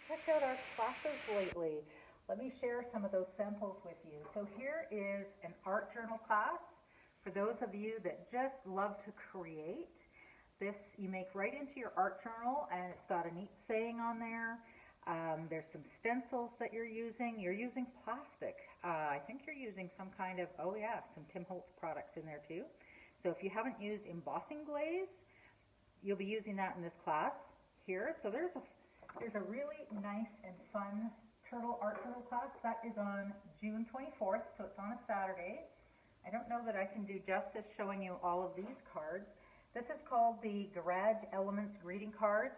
checked out our classes lately. Let me share some of those samples with you. So here is an art journal class for those of you that just love to create. This you make right into your art journal, and it's got a neat saying on there. There's some stencils that you're using. You're using plastic. I think you're using some kind of, oh yeah, some Tim Holtz products in there too. So if you haven't used embossing glaze, you'll be using that in this class here. So there's a really nice and fun art turtle class. That is on June 24th, so it's on a Saturday. I don't know that I can do justice showing you all of these cards. This is called the Garage Elements greeting cards.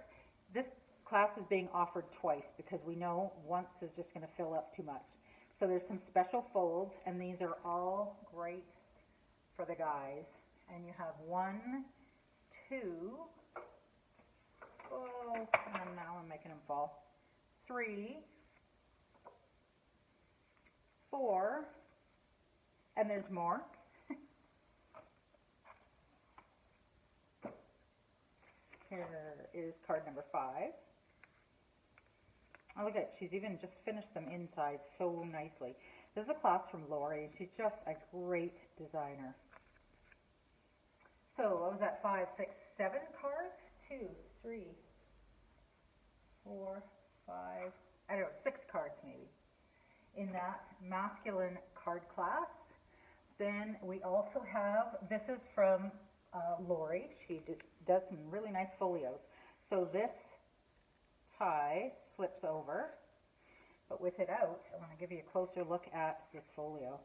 This class is being offered twice because we know once is just going to fill up too much. So there's some special folds, and these are all great for the guys. And you have 1, 2, oh, and now I'm making them fall. 3, 4, and there's more. Here is card number 5. Oh, look at it. She's even just finished them inside so nicely. This is a class from Lori, and she's just a great designer. So what was that? 5, 6, 7 cards? 2, 3, 4, 5, I don't know, 6 cards maybe in that masculine card class. Then we also have, this is from Lori. She does some really nice folios. So this tie flips over, but with it out, I want to give you a closer look at this folio.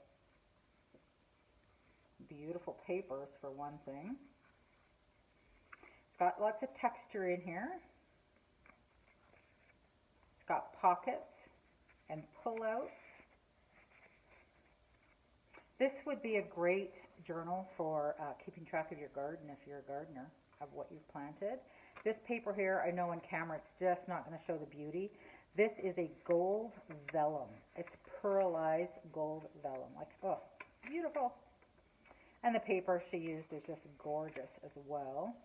Beautiful papers for one thing. It's got lots of texture in here. It's got pockets and pullouts. This would be a great journal for keeping track of your garden if you're a gardener, of what you've planted. This paper here, I know on camera it's just not going to show the beauty. This is a gold vellum. It's pearlized gold vellum. Like, oh, beautiful. And the paper she used is just gorgeous as well.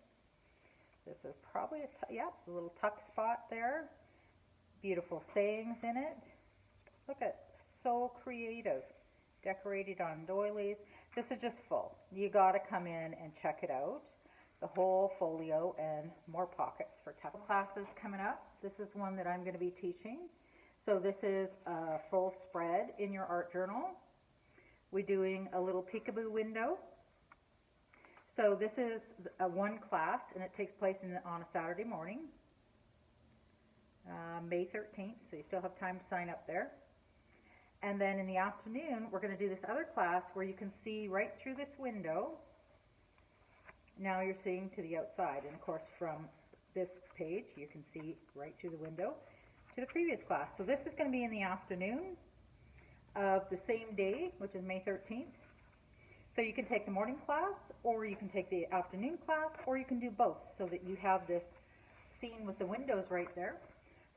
This is probably a little tuck spot there. Beautiful sayings in it. Look at, so creative. Decorated on doilies. This is just full. You got to come in and check it out. The whole folio and more pockets for tuck classes coming up. This is one that I'm going to be teaching. So this is a full spread in your art journal. We're doing a little peekaboo window. So this is one class, and it takes place on a Saturday morning, May 13th, so you still have time to sign up there. And then in the afternoon, we're going to do this other class where you can see right through this window. Now you're seeing to the outside, and of course from this page, you can see right through the window to the previous class. So this is going to be in the afternoon of the same day, which is May 13th. So you can take the morning class, or you can take the afternoon class, or you can do both, so that you have this scene with the windows right there.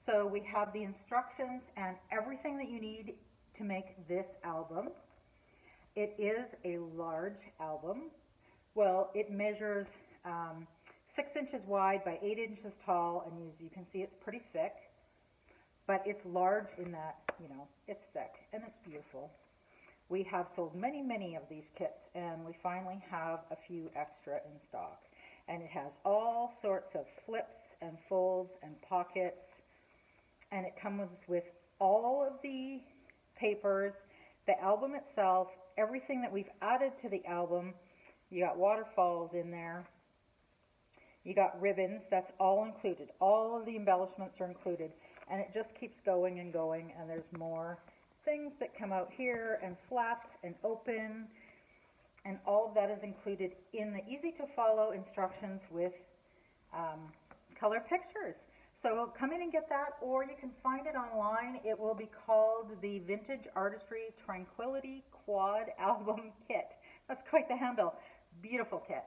So we have the instructions and everything that you need to make this album. It is a large album. Well, it measures 6 inches wide by 8 inches tall, and as you can see, it's pretty thick. But it's large in that, it's thick, and it's beautiful. We have sold many, many of these kits, and we finally have a few extra in stock. And it has all sorts of flips and folds and pockets, and it comes with all of the papers, the album itself, everything that we've added to the album. You got waterfalls in there. You got ribbons. That's all included. All of the embellishments are included, and it just keeps going and going, and there's more things that come out here and flap and open, and all of that is included in the easy to follow instructions with color pictures. So come in and get that, or you can find it online. It will be called the Vintage Artistry Tranquility Quad Album Kit. That's quite the handle. Beautiful kit.